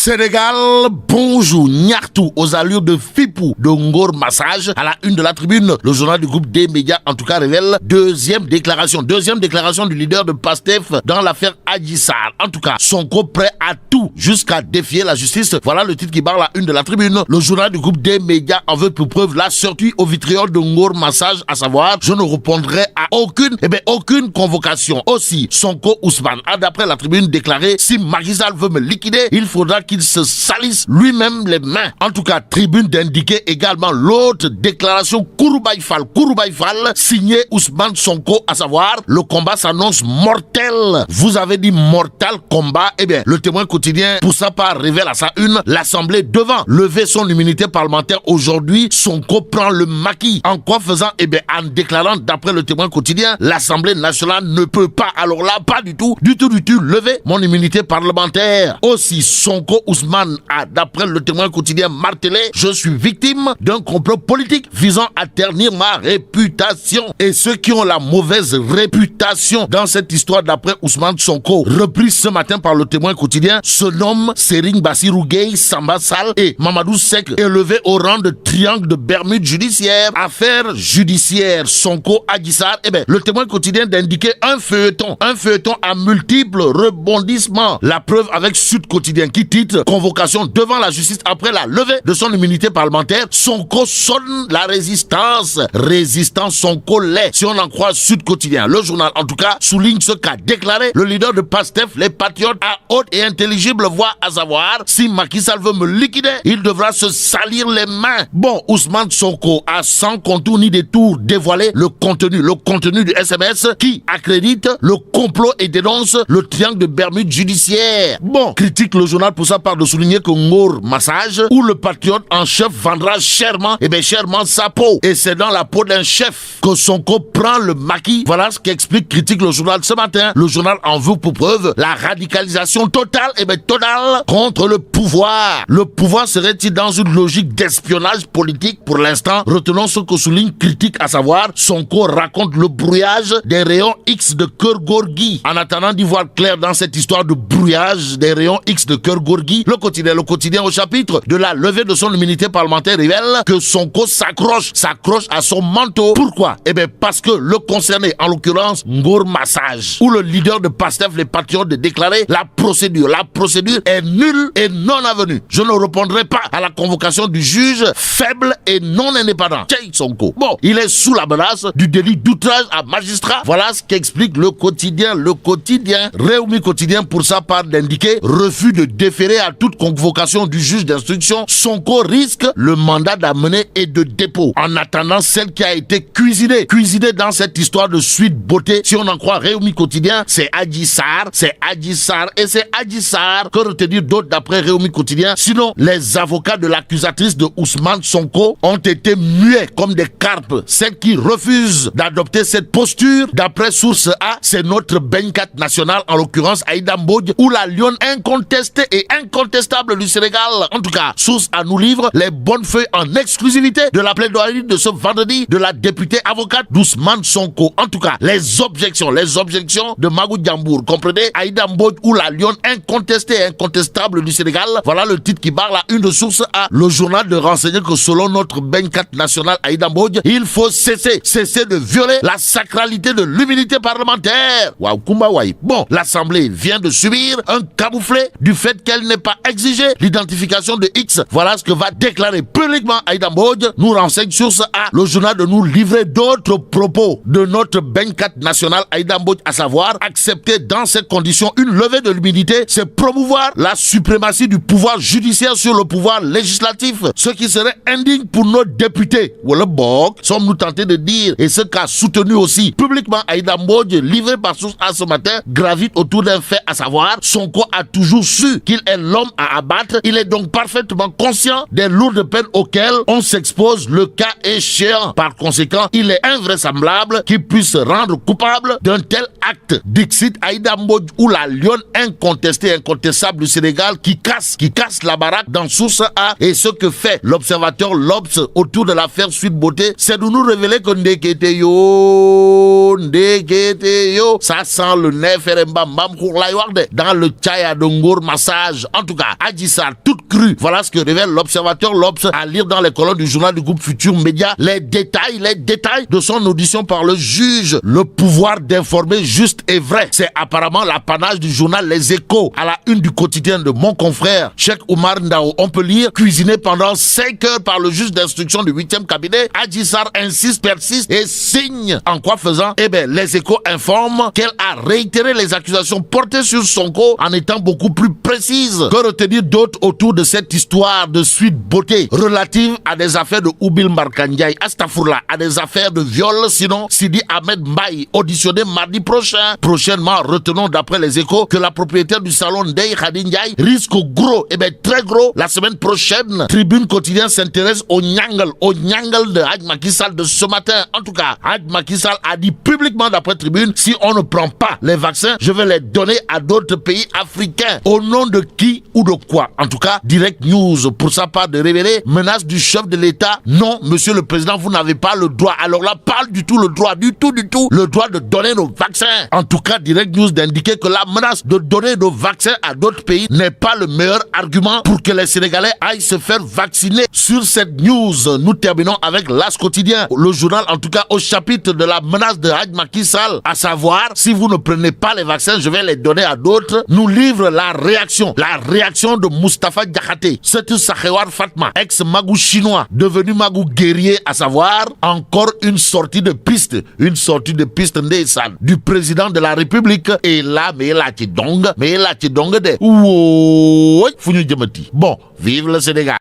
Sénégal, bonjour, Nyartou, aux allures de Fipou, de Ngor Massage, à la une de la tribune. Le journal du groupe des médias, en tout cas, révèle deuxième déclaration du leader de PASTEF dans l'affaire Adji Sarr. En tout cas, Sonko prêt à tout jusqu'à défier la justice. Voilà le titre qui barre la une de la tribune. Le journal du groupe des médias en veut pour preuve la sortie au vitriol de Ngor Massage, à savoir, je ne répondrai à aucune convocation. Aussi, Sonko Ousmane a d'après la tribune déclaré, si Macky Sall veut me liquider, il faudra qu'il se salisse lui-même les mains. En tout cas, tribune d'indiquer également l'autre déclaration Kouroubaï Fall, signé Ousmane Sonko, à savoir, le combat s'annonce mortel. Vous avez dit mortel combat. Eh bien, le témoin quotidien, pour sa part, révèle à sa une, l'Assemblée devant lever son immunité parlementaire aujourd'hui. Sonko prend le maquis. En quoi faisant? Eh bien, en déclarant, d'après le témoin quotidien, l'Assemblée nationale ne peut pas, alors là, pas du tout, lever mon immunité parlementaire. Aussi, Sonko Ousmane a, d'après le témoin quotidien, martelé, je suis victime d'un complot politique visant à ternir ma réputation. Et ceux qui ont la mauvaise réputation dans cette histoire, d'après Ousmane Sonko, repris ce matin par le témoin quotidien, se nomment Serigne Bassirou Gueye, Samba Sall et Mamadou Seck, élevés au rang de triangle de Bermude judiciaire. Affaire judiciaire, Sonko, Adji Sarr. Eh bien, le témoin quotidien d'indiquer un feuilleton à multiples rebondissements. La preuve avec Sud Quotidien qui titre convocation devant la justice après la levée de son immunité parlementaire. Sonko sonne la résistance. Résistance Sonko l'est, si on en croit Sud Quotidien. Le journal, en tout cas, souligne ce qu'a déclaré le leader de PASTEF, les patriotes, à haute et intelligible voix, à savoir, si Macky Sall veut me liquider, il devra se salir les mains. Bon, Ousmane Sonko a sans contour ni détour dévoilé le contenu du SMS qui accrédite le complot et dénonce le triangle de Bermude judiciaire. Bon, critique le journal pour sa part de souligner que Ngor Massage, où le patriote en chef vendra chèrement sa peau. Et c'est dans la peau d'un chef que Sonko prend le maquis. Voilà ce qu'explique, critique le journal ce matin. Le journal en veut pour preuve la radicalisation totale contre le pouvoir. Le pouvoir serait-il dans une logique d'espionnage politique? Pour l'instant, retenons ce que souligne critique, à savoir, Sonko raconte le brouillage des rayons X de Keur Gorgui. En attendant d'y voir clair dans cette histoire de brouillage des rayons X de Keur Gorgui, le quotidien au chapitre de la levée de son immunité parlementaire révèle que Sonko s'accroche à son manteau. Pourquoi? Eh bien, parce que le concerné, en l'occurrence Ngor Massage, où le leader de PASTEF, les patriotes, de déclarer la procédure est nulle et non avenue. Je ne répondrai pas à la convocation du juge faible et non indépendant. Sonko. Bon, il est sous la menace du délit d'outrage à magistrat. Voilà ce qu'explique le quotidien. Réumi Quotidien, pour sa part, d'indiquer refus de déférer à toute convocation du juge d'instruction. Sonko risque le mandat d'amener et de dépôt. En attendant celle qui a été cuisinée dans cette histoire de suite beauté, si on en croit Réumi Quotidien, c'est Adji Sarr. Que retenir d'autre d'après Réumi Quotidien? Sinon, les avocats de l'accusatrice de Ousmane Sonko ont été muets comme des carpes. Celle qui refuse d'adopter cette posture, d'après Source A, c'est notre Benkat national, en l'occurrence Aïda Mbodj, ou la lionne incontestée et incontestable du Sénégal. En tout cas, Source A nous livre les bonnes feuilles en exclusivité de la plaidoirie de ce vendredi de la députée avocate d'Ousmane Sonko. En tout cas, les objections de Magou Diambour, comprenez, Aïda Mbodj ou la lionne incontestée et incontestable du Sénégal. Voilà le titre qui barre la une de Source A. Le journal de renseigner que selon notre Benkat national Aïda Mbodj, il faut cesser de violer la sacralité de l'immunité parlementaire. Waouh, Kumba Waï. Bon, l'Assemblée vient de subir un camouflet du fait qu'elle n'ait pas exigé l'identification de X. Voilà ce que va déclarer publiquement Aïda Mbodj. Nous renseigne Source A, le journal, de nous livrer d'autres propos de notre Benkat national Aïda Mbodj, à savoir, accepter dans ces conditions une levée de l'immunité, c'est promouvoir la suprématie du pouvoir judiciaire sur le pouvoir législatif, ce qui serait indigne pour nos députés. Voilà, bon, sommes-nous tentés de dire, et ce qu'a soutenu aussi publiquement Aïda Mbodj, livré par Source A ce matin, gravite autour d'un fait, à savoir, Sonko a toujours su qu'il est l'homme à abattre. Il est donc parfaitement conscient des lourdes peines auxquelles on s'expose le cas échéant. Par conséquent, il est invraisemblable qu'il puisse se rendre coupable d'un tel acte. Dixit Aïda Mbodj, ou la lionne incontestable du Sénégal, qui casse la baraque dans Source A. Et ce que fait l'observateur L'Obs autour de l'affaire Suite Beauté, c'est de nous révéler que Ndekete yo, ça sent le nez Feremba Mbam dans le Tchaya de Ngor Massage. En tout cas, Adji Sarr, toute crue. Voilà ce que révèle l'Observateur, l'Obs, à lire dans les colonnes du journal du groupe Futur Média. Les détails de son audition par le juge. Le pouvoir d'informer juste et vrai. C'est apparemment l'apanage du journal Les Échos. À la une du quotidien de mon confrère, Cheikh Oumar Ndao, on peut lire, cuisiné pendant 5 heures par le juge d'instruction du 8e cabinet, Adji Sarr insiste, persiste et signe. En quoi faisant? Eh bien, Les Échos informent qu'elle a réitéré les accusations portées sur Sonko en étant beaucoup plus précise. Que retenir d'autre autour de cette histoire de suite beauté relative à des affaires de Oubil Markandiaï, Astafourla, à des affaires de viol, sinon Sidi Ahmed Mbaye, auditionné mardi prochain. Prochainement, retenons d'après Les Échos que la propriétaire du salon Ndeye Khady Ndiaye risque gros, et bien très gros, la semaine prochaine. Tribune quotidien s'intéresse au Nyangal de Hadj Macky Sall de ce matin. En tout cas, Hadj Macky Sall a dit publiquement d'après Tribune, si on ne prend pas les vaccins, je vais les donner à d'autres pays africains. Au nom de qui ou de quoi? En tout cas, Direct News, pour sa part, de révéler menace du chef de l'État. Non, monsieur le président, vous n'avez pas le droit. Alors là, pas du tout le droit, du tout, le droit de donner nos vaccins. En tout cas, Direct News d'indiquer que la menace de donner nos vaccins à d'autres pays n'est pas le meilleur argument pour que les Sénégalais aillent se faire vacciner. Sur cette news, nous terminons avec l'As quotidien, le journal en tout cas au chapitre de la menace de Hadj Macky Sall, à savoir, si vous ne prenez pas les vaccins, je vais les donner à d'autres, nous livre la réaction de Moustapha Diakhaté, Setou Sakhewar Fatma, ex-magou chinois, devenu magou guerrier, à savoir, encore une sortie de piste ndeysaan, du président de la République, et là, mais là, tu dong de, ouoy, fu ñu jëmati. Bon, vive le Sénégal.